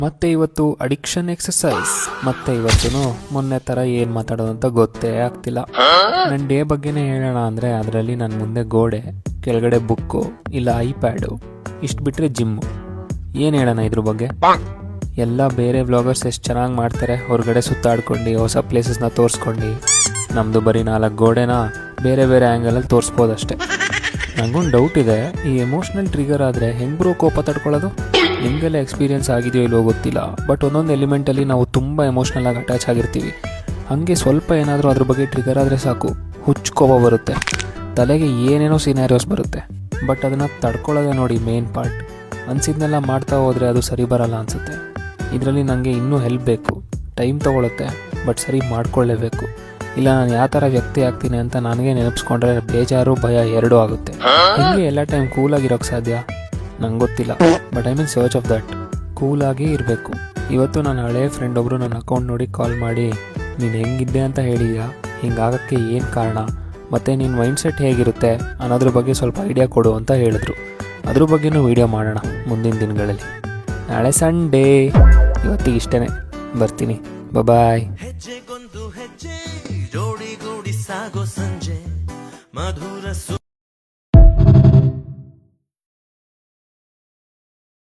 ಮತ್ತೆ ಇವತ್ತು addiction exercise. ಮತ್ತೆ ಇವತ್ತು ಮೊನ್ನೆ ಥರ ಏನು ಮಾತಾಡೋದು ಅಂತ ಗೊತ್ತೇ ಆಗ್ತಿಲ್ಲ. ನನ್ನ ಡೇ ಬಗ್ಗೆನೇ ಹೇಳೋಣ ಅಂದರೆ ಅದರಲ್ಲಿ ನನ್ನ ಮುಂದೆ ಗೋಡೆ, ಕೆಳಗಡೆ ಬುಕ್ಕು, ಇಲ್ಲ ಐಪ್ಯಾಡು, ಇಷ್ಟು ಬಿಟ್ಟರೆ ಜಿಮ್ಮು. ಏನು ಹೇಳೋಣ ಇದ್ರ ಬಗ್ಗೆ? ಎಲ್ಲ ಬೇರೆ ವ್ಲಾಗರ್ಸ್ ಎಷ್ಟು ಚೆನ್ನಾಗಿ ಮಾಡ್ತಾರೆ, ಹೊರಗಡೆ ಸುತ್ತಾಡ್ಕೊಂಡು ಹೊಸ ಪ್ಲೇಸಸ್ನ ತೋರಿಸ್ಕೊಂಡು. ನಮ್ಮದು ಬರೀ 4 ಗೋಡೆನ ಬೇರೆ ಬೇರೆ ಆ್ಯಂಗಲಲ್ಲಿ ತೋರಿಸ್ಬೋದಷ್ಟೆ. ನನಗೊಂದು ಡೌಟ್ ಇದೆ, ಈ ಎಮೋಷ್ನಲ್ ಟ್ರಿಗರ್ ಆದರೆ ಹೆಂಗೆ ಕೋಪ ತಡ್ಕೊಳ್ಳೋದು? ನಿಮಗೆಲ್ಲ ಎಕ್ಸ್ಪೀರಿಯನ್ಸ್ ಆಗಿದೆಯೋ ಇಲ್ಲೋ ಗೊತ್ತಿಲ್ಲ, ಬಟ್ ಒಂದೊಂದು ಎಲಿಮೆಂಟಲ್ಲಿ ನಾವು ತುಂಬ ಎಮೋಷ್ನಲ್ ಆಗಿ ಅಟ್ಯಾಚ್ ಆಗಿರ್ತೀವಿ. ಹಾಗೆ ಸ್ವಲ್ಪ ಏನಾದರೂ ಅದ್ರ ಬಗ್ಗೆ ಟ್ರಿಗರ್ ಆದರೆ ಸಾಕು, ಹುಚ್ಚು ಕೋಪ ಬರುತ್ತೆ, ತಲೆಗೆ ಏನೇನೋ ಸಿನಾರಿಯೋಸ್ ಬರುತ್ತೆ. ಬಟ್ ಅದನ್ನು ತಡ್ಕೊಳ್ಳೋದೇ ನೋಡಿ ಮೇನ್ ಪಾರ್ಟ್. ಅನಿಸಿದ್ನೆಲ್ಲ ಮಾಡ್ತಾ ಹೋದರೆ ಅದು ಸರಿ ಬರಲ್ಲ ಅನಿಸುತ್ತೆ. ಇದರಲ್ಲಿ ನನಗೆ ಇನ್ನೂ ಹೆಲ್ಪ್ ಬೇಕು, ಟೈಮ್ ತೊಗೊಳುತ್ತೆ, ಬಟ್ ಸರಿ ಮಾಡ್ಕೊಳ್ಳೇಬೇಕು. ಇಲ್ಲ ನಾನು ಯಾವ ಥರ ವ್ಯಕ್ತಿ ಆಗ್ತೀನಿ ಅಂತ ನನಗೆ ನೆನಪಿಸ್ಕೊಂಡ್ರೆ ಬೇಜಾರು ಭಯ ಎರಡೂ ಆಗುತ್ತೆ. ಹೀಗೆ ಎಲ್ಲ ಟೈಮ್ ಕೂಲಾಗಿರೋಕ್ಕೆ ಸಾಧ್ಯ? ನಂಗೆ ಗೊತ್ತಿಲ್ಲ, but I mean search of that. ಕೂಲಾಗಿ ಇರಬೇಕು. ಇವತ್ತು ನನ್ನ ಹಳೆಯ ಫ್ರೆಂಡ್ ಒಬ್ಬರು ನನ್ನ ಅಕೌಂಟ್ ನೋಡಿ ಕಾಲ್ ಮಾಡಿ, ನೀನು ಹೆಂಗಿದ್ದೆ ಅಂತ ಹೇಳಿದ್ಯಾ, ಹಿಂಗಾಗಕ್ಕೆ ಏನು ಕಾರಣ, ಮತ್ತು ನಿನ್ನ ಮೈಂಡ್ಸೆಟ್ ಹೇಗಿರುತ್ತೆ ಅನ್ನೋದ್ರ ಬಗ್ಗೆ ಸ್ವಲ್ಪ ಐಡಿಯಾ ಕೊಡು ಅಂತ ಹೇಳಿದ್ರು. ಅದ್ರ ಬಗ್ಗೆನೂ ವೀಡಿಯೋ ಮಾಡೋಣ ಮುಂದಿನ ದಿನಗಳಲ್ಲಿ. ನಾಳೆ ಸಂಡೇ, ಇವತ್ತಿಗೆ ಇಷ್ಟೇ, ಬರ್ತೀನಿ, ಬಾಯ್. ಹೆಜ್ಜೆಗೊಂದು ಹೆಜ್ಜೆ ಜೋಡಿಗೂಡಿ ಸಾಗೋ ಸಂಜೆ ಮಧುರ